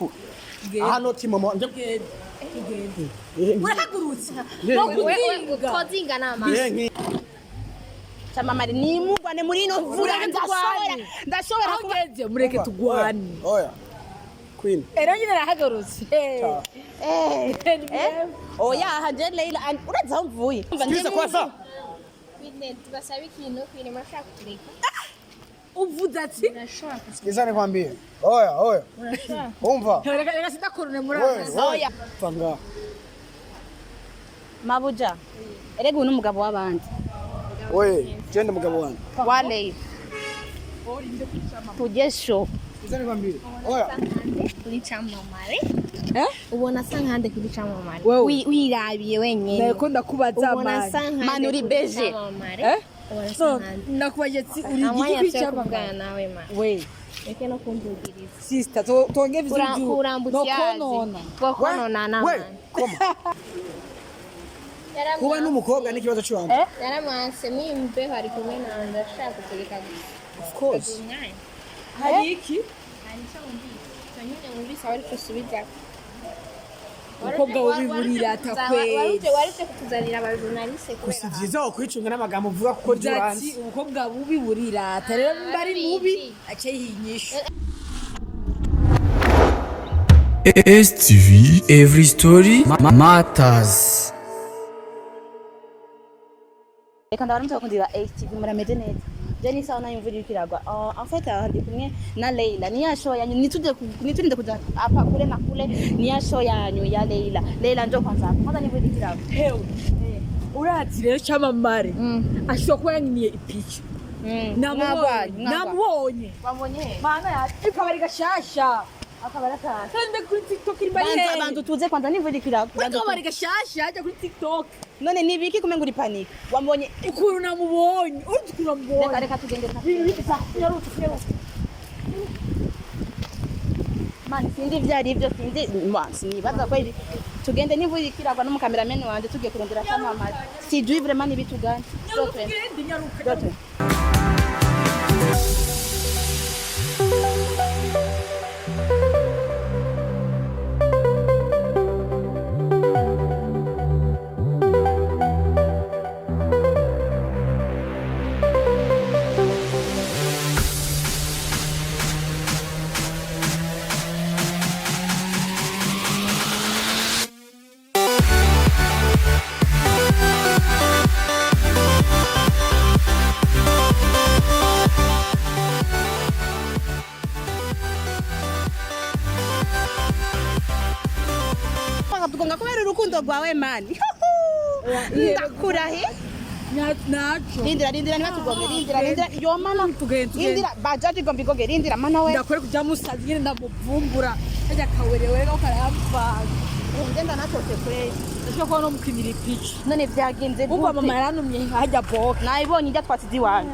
ku hano timomo nje urahagurutse no kuzinga nama CAMAMARE ni mugwane muri no vura ndashobora kugeze mureke tugwane oya Queen era nyine rahagurutse oya hanje Leila uraza aho mvuye Sikiza kwanza Queen tubasaba ikintu Queen mashaka kureka uvuze ati Sikiza nikwambie oya umva reka sidakorone muraza oya panga mabuja erega uyu n'umugabo w'abandi oye genda mugabo wanjye wa Leila tugesho Sikiza nikwambie oya kuri CAMAMARE ubona sankande kuri CAMAMARE wirabiye wenyine nako ndakubaza mani uri beje so nakubaje uri igiki CAMAMARE nawe ma we eke no kumbugiriza sister tonge viziju konona na we koma kuba n'umukobwa n'ikibazo cy'uwanjye yaramanse mwimbe hari kumwe na ndashaka kutegeka of course hari iki hari cyo nyine mwumvise ari kusubiza umukobwa w'ibiburi atakweye warite kutuzanira abajournaliste gusa byiza wakwicunga n'amagambo uvuga kuko byuranze umukobwa w'ibiburi rata rero mbari mubi acayinyisha STV every story matters. Reka ndabaramutse bakundi ba STV murameze neza. Jeni sawa na imvura ikiragwa. En fait ndi kumwe na Leila. Ni ya show yanyu niturinde kuja hapa kule na kule. Ni ya show yanyu ya Leila. Leila njoo kwanza. Kwanza ni imvura ikiragwa. Hewe. Urazi rero CAMAMARE. Ashobora kuba yanyiniye ipicha. Namubonye. Wabonye? Mana ya ikabari gashasha. Akabara ka. Sende kuri TikTok iri bari. Bantu tuze kwanza ni imvura ikiragwa. Akabari gashasha ajya kuri TikTok. None ni biki kumenga uri panic. Wambonye ikuru namubonye. Urikura mbonye. Reka tugende. Man sindi vyari ibyo sindi nibaza ko iri tugende n'imvura ikiragwa no mu cameraman wanje tugiye kurondera CAMAMARE. Sijui vraiment ni bitu gani. Dote. Tugonga kubera urukundo rwawe mani. Ndakurahi. Nacho. Rindira nibatugombe rindira yo mana rindira bajaji gombi goge rindira mana we. Ndakore kuja musazi nyine ndamuvumbura. Kajya kawerewe ko karayamva. Ngenda natote kure. Ndashaka ko no mukinira ipicha. None byagenze gute? Uba mama yaranumye hajya boka. Nayibonye ijya twasizi wanyu.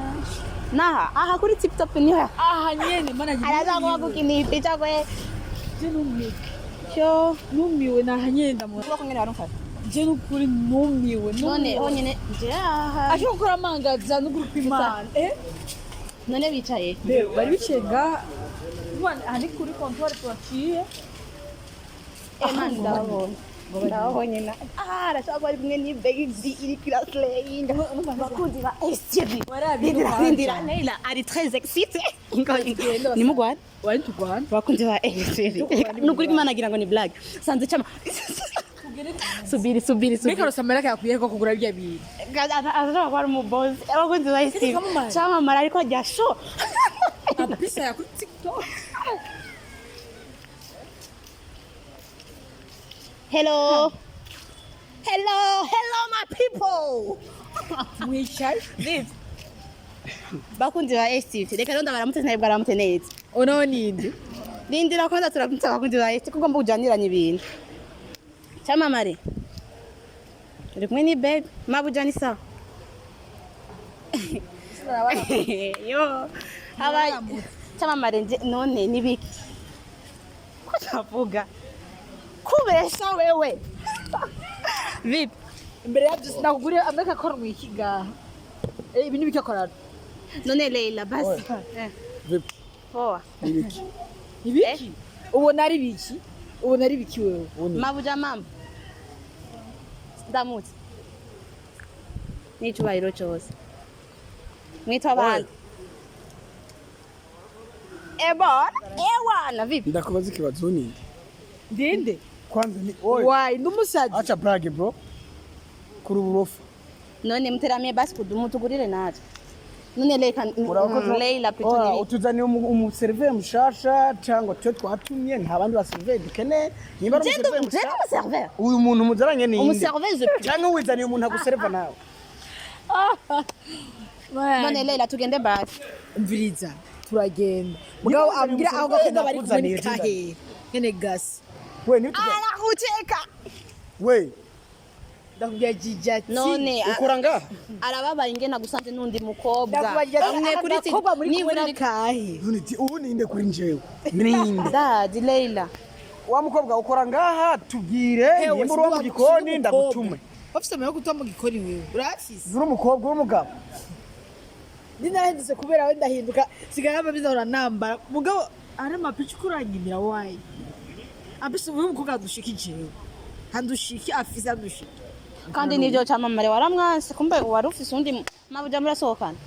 Naha aha kuri TikTok niho. Aha nyene mana nyine. Araza ngo gukinira ipicha kwe. Jinumye. Cyo numiwe naha nyene ndamu. Uko ngene warumfata. Je nukuri numiwe. None honyene je aha. Ashaka gukora amangaza no group imana. None bicaye. Bari bicenga. Bwana ari kuri comptoir twaciye. Ndabona. Ndabonye na. Arashaka bari kumwe ni baby iri kiraslaying. Bakundi ba STV. Rindira Leila ari très excité. Ni mugwana. Wari tugwana. Bakundi ba STV. Nukuri Imana agira ngo ni blague. Sanze chama. Subiri. Reka rosamara yakwiye ko kugura bya bintu. Azaba kwari mu boss. Abakundi ba STV. CAMAMARE ariko ajya show. Abisa ya kuri TikTok. Hello my people. Mwichai. Bakundi ba STV. Reka ndo baramutse naye bwaramutse neza. Ono nindi. Rindira kwanza turamutse bakundi ba STV kuko mbujaniranye ibintu. CAMAMARE. Uri kumwe ni babe. Mabuja ni sawa. Yo. Aba CAMAMARE none ni biki? Ko tavuga. Kubesha wewe. Vip. Mbere yabyo sinakuguriye ameka ko mwikiga. Ibintu bikakora. None Leila basi. Vip Poa. ibiki Ibiki? ubona ari biki wewe Mabuja mama ndamutse n'icyubahiro cyose mwitwa abandi ewana vipi Ndakubaza ikibazo nini? ndende Kwanza ni why ndumusazi acha brage bro. Kuri uburofa. none muteramye basi kudumutugurire natwe none Leila pitoni utuzaniye umuserveur mushasha cyangwa twe twatumye nta bandi baserveur dukeneye nimba ari umuserveur mushasha uyu muntu muzaranye ni umuserveuse cyangwa wizaniye umuntu aguserva nawe none Leila tugende basi mviriza turagenda mugabo ambwira aho gakunda bari kumwe kahe kene gas we ni arakucheka we ndakubya jijati none ukora ngaha arababaye ingena gusanze nundi mukobwa amwe kuri nibura kahe ubu ninde kuri njewe ninde dadi Leila wa mukobwa ukora ngaha tubwire nimba uri mu gikoni ndagutume ufite amayo gutuma mu gikoni wewe urafise uri umukobwa w'umugabo ninahendutse kubera we ndahinduka sigara babizahora nambara mugabo ari amapici kuranyimira wayi ambise ubu mukobwa dushiki jewe handushiki afisa dushiki kandi nivyo camamare waramwanse kumbe wari ufise undi Mabuja murasohokana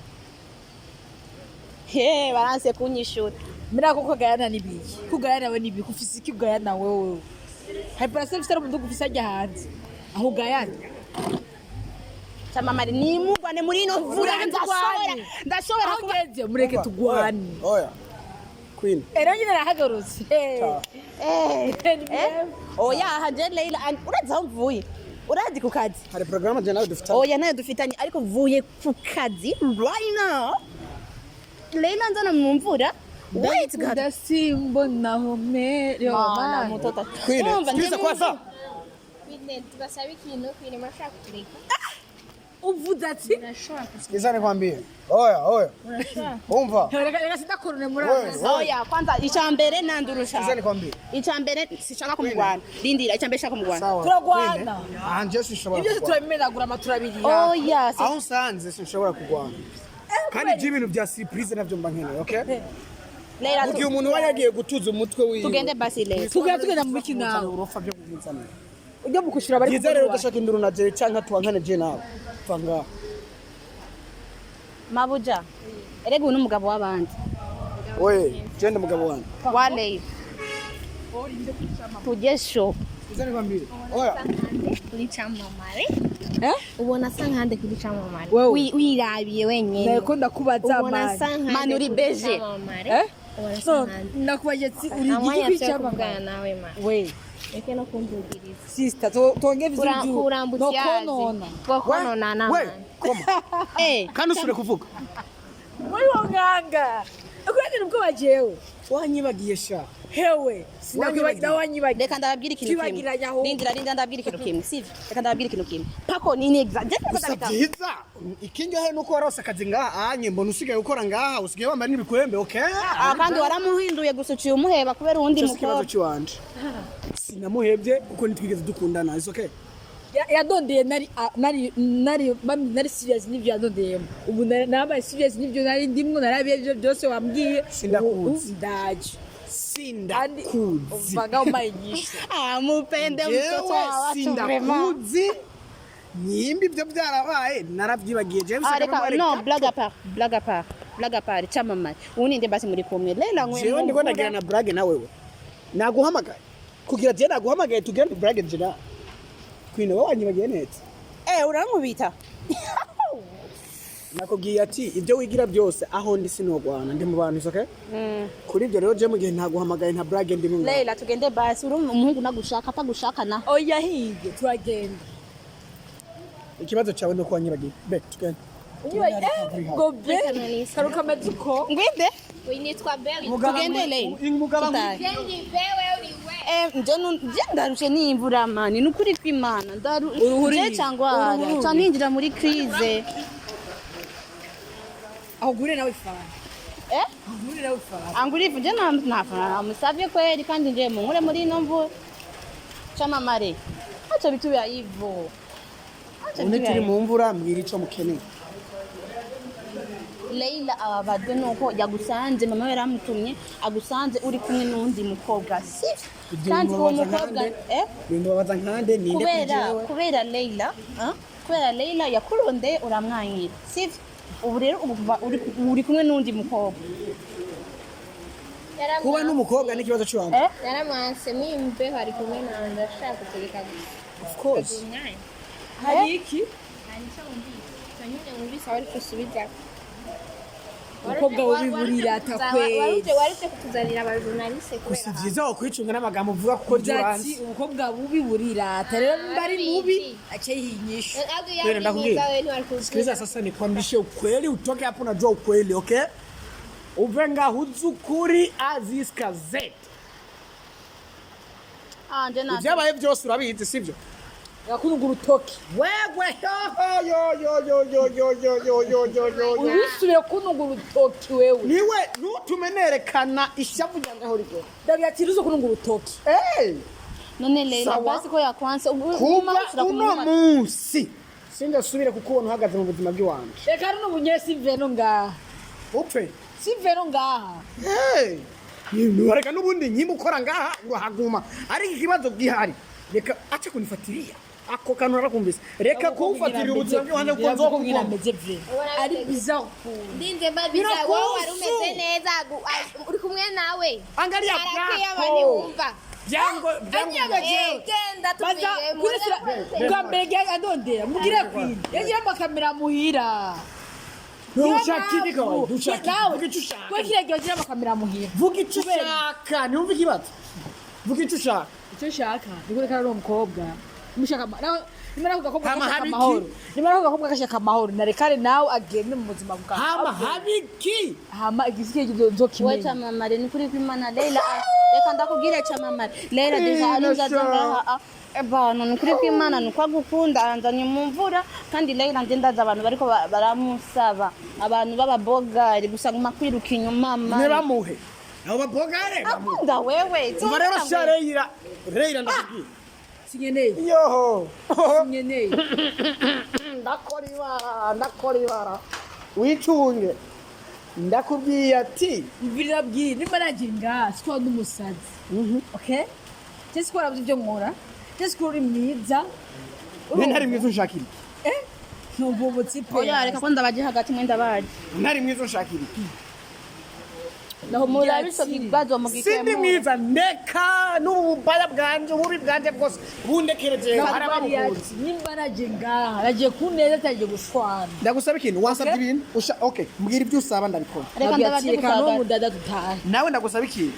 baranse kunyishura mira koko gayana nibiki kugayana we nibiki ufise iki gayana wewe hypersense ufite umuntu ufise ajya hanze aho gayana camamare nimugwane muri ino vura ndashobora kugenze mureke tugwane oya queen rero nyine arahagarutse oya haje Leila uraza aho mvuye urazi ku kazi hari programme je nawe dufitanye oya nayo dufitanye ariko mvuye ku kazi right now Leila nzana mu mvura wait god ndasimbonaho meryo mana mutota queen tuza kwanza Queen tubasaba ikintu Queen murashaka kutureka uvuze ati sikizane kwambie oya umva reka sidakorone muri oya kwanza icambere nandurusha sikizane kwambie icambere sishaka kumugwana rindira icambere shaka kumugwana turagwana anje sinshobora ibyo turamenagura amaturabiri oya aho nsanze sinshobora kugwana kandi ibintu bya surprise navyo mba nkeneye okay Leila mugihe umuntu wayagiye gutuza umutwe wiwe tugende basi Leila tugenda mu biki nawe urofa byo kugizana ujya mukushura bari yiza rero udashaka induru na je canka tuwankane je nawe fanga Mabuja erega uyu n'umugabo w'abandi we genda mugabo wanjye wa Leila tugesho sikizane kwambie oya kuri camamare ubona asa nkande kuri camamare Wewe. wirabiye wenyine nako ndakubaza mani uri beje so nakubaje ati uri igiki kwicamamare nawe ma we eke no kumvugiriza sister tonge viziju kurambutyazi konona na we koma kandi usure kuvuga we wonganga ukwende ubwo bajewe wanyibagiye sha hewe sinakwibagira wanyibagira reka ndababwira ikintu kimwe Twibagiranye aho. rindira ndababwira ikintu kimwe sivyo reka ndababwira ikintu kimwe pako ni neza je gusa byiza ikinyohe nuko warose akazi ngaha anye mbona usigaye ukora ngaha usigaye wambaye n'ibikwembe okay kandi waramuhinduye gusa uciye umuheba kubera uwundi cyose kibazo mukobwa cy'iwanje sinamuhebye kuko nitwigeze dukundana is okay yadondeye nari serious n'ibyo yadondeyemo ubu nabaye serious n'ibyo nari ndimwo narabiye ibyo byose wambwiye Sindakuzi. ndaje sindakuzi uvaga umbaye nyinshi mupende mtoto wa watu sindakuzi nimba ibyo byarabaye narabyibagiye James reka no blague à part camamare uninde basi muri kumwe Leila jewe ndiko ndagira na blague na wewe naguhamagaye kugira je naguhamagaye tugende blague je na Queen wowe wanyibagiye neza urankubita nakubwiye ati ibyo wigira byose aho ndi sinogwana ndi mu bantu okay kuri ibyo rero je mu gihe ntaguhamagaye nta blague ndi mu Leila tugende basi uri umuhungu nagushaka atagushaka na oya hige turagenda ikibazo cyawe no kwanyibagiye be tugende go be karuka meduko ngwinde winitwa Bell tugende Leila umugabo Kendi bewe uriwe ndarushe n'imvura mani nukuri kw'Imana je cyangwa ninjira muri crise aho gure nawe fara gure nawe fara angurifu je nafana musavye kweli kandi nje munkure muri ino mvura camamare acha bitu ya hivyo une turi mu mvura mbwira ico mukeneye Leila ababajwe nuko yagusanze mama we yaramutumye agusanze uri kumwe n'undi mukobwa kandi uwo mukobwa babaza nkande ninde kujewe kubera Leila yakurondeye uramwanyira sivyo ubu rero uri kumwe n'undi mukobwa kuba n'umukobwa n'ikibazo cy'uwangu yaramwanse nimbe hari kumwe na ndashaka kutegeka of course hari iki nyine mwibisa wari kusubiza umukobwa w'ibiburi wari kutuzanira abajournaliste kubera gusa byiza wakwicunga n'amagambo uvuga kuko ati umukobwa w'ibiburi rero bari mubi achehinyisha kweli ndakubwira sikiliza sasa nikwambishe ukweli utoke hapo unajua ukweli okay uvenga huzukuri aziska z ibyabaye byose urabizi sivyo yakununga urutoki wewe yo urusubira kununga urutoki wewe niwe nutumenerekana ishavu ryangaho riko ndabyatirizo kununga urutoki none Leila basi ko yakwanse kuba uno munsi singasubire kukubona uhagaze mu buzima bw'iwanje reka runo bunyesi veno ngaha upfe si veno ngaha reka n'ubundi nyimba ukora ngaha urahaguma ariko ikibazo gihari reka acha kunifuatilia ako kantu narakumvise reka kuufuatilia ubuzima bw'Iwanje kuko nzokubwira meze vre ari bizarre ndinde babiza wowe wari umeze neza uri kumwe nawe angalia bwako byango genda tubiye ngambege adondera mugire kwini yagira amakamera muhira Ntushakire kawe dushaka vuga icyo ushaka kwe kirege yagira amakamera muhira vuga icyo ushaka niwumva ikibazo vuga icyo ushaka icyo ushaka niko ari umukobwa mushaka nimara kugakobwa kashaka amahoro nimara kugakobwa kashaka amahoro narekare nawe agende mu buzima bwawe hama habiki hama igisike nzokimenya we CAMAMARE ni kuri kwimana Leila reka ndakubwira CAMAMARE Leila deja arinzaza abantu ni kuri kwimana nuko agukunda aranzanye mu mvura kandi Leila ndendaza abantu bariko baramusaba abantu b'ababogari gusa nguma kwiruka inyuma mama ne bamuhe abo babogare akunda wewe rero shareira Leila ndakubwira sinyeneye yoho sinyeneye ndakoribara wicunge ndakubwiye ati mvira bwira nimba naginga siko ndumusazi okay tese ko rabyo nkora tese ko uri mwiza ntari mwiza ushakira ntububutse pe oya reka ko ndabaje hagati mwenda baje ntari mwiza ushakira naho murabiso kibazo mugikemo sindi mwiza ndeka n'ububaya bwanje ububi bwanje bwose bundekereje harababukunzi nimba naginga nagiye kuneza tagiye gushwana ndagusaba ikintu wasabye ibintu okay mbwira ibyo usaba ndabikora reka ndabaje kano mudada dutahe nawe ndagusaba ikintu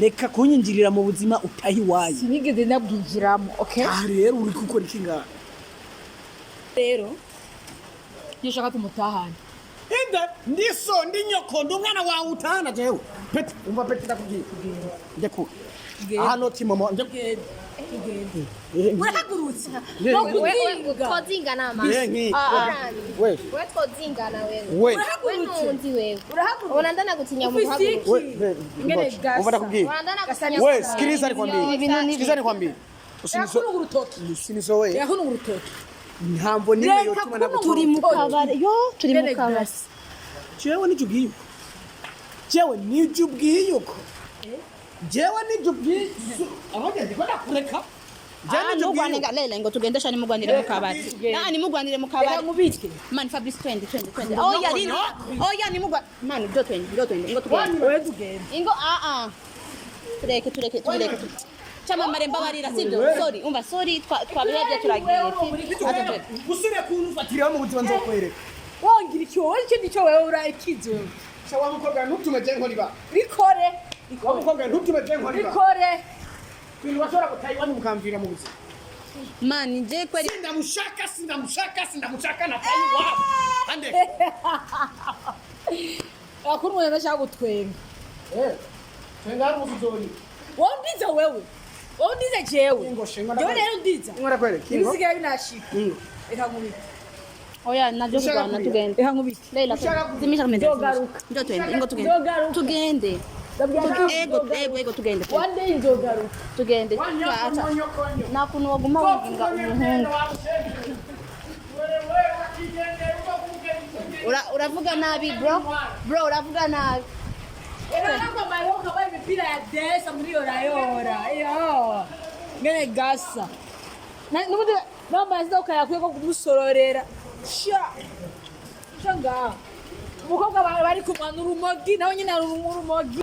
reka kunyinjirira mu buzima utahi wayi sinigeze nabwinjiramo okay rero uri gukora iki ngaha rero yashaka tumutahana Enda ndiso ndi nyoko ndi umwana wawe utahana jewe peti umva peti ndakubwiye ndeko hano timomo tugende urahagurutse no kuzinga tozingana mama we tozingana wewe urahagurutse wewe urandana gutinya mu guhaguruka umva ndakubwiye we sikiliza nikwambie usinizo we yahuno urutoki ntambo nimwe yotuma nako turi mu kabare turi mu kabare jewe nijubwiye uko aho ngende ko nakureka nugwanira Leila ngo tugendesha nimugwanire mu kabare nimugwanire mu kabare mubitwe man Fabrice 20 oya nimugwa man do 20 ngo tugende wewe tugende ingo tureke CAMAMARE mbabarira sibyo sorry umva sorry twabiravye turagiye usire kunfatira mu buzima nzokwereka wongira icyo wowe icyo wewe urakize wewe shawa mukobwa ntutume je nkoriba bikore wa mukobwa ntutume je nkoriba bikore kwini washora kutayiwani mukamvira mu buzima man je kweli sindamushaka na tayiwa ande akunwe ndashaka gutwenga twenga muzuzoni wondiza wewe wondiza jewe jewe rero ndiza ngora kwele kingo ibisigaye binashika reka nkubite oya navyo kugwana tugende reka nkubite Leila zimisha kumende njo twende ingo tugende ego tugende one day nzogaruka tugende nakuntu waguma winga umuhungu uravuga nabi bro uravuga nabi Kwambaye imipira ya desa muri yorayora iyo ngene gasa nubundi nambaye sida ukayakwiye ko kumusororera ngaha umukobwa bari kumwana urumogi nawe nyine ari urumogi.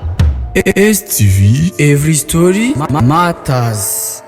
STV, every story matters.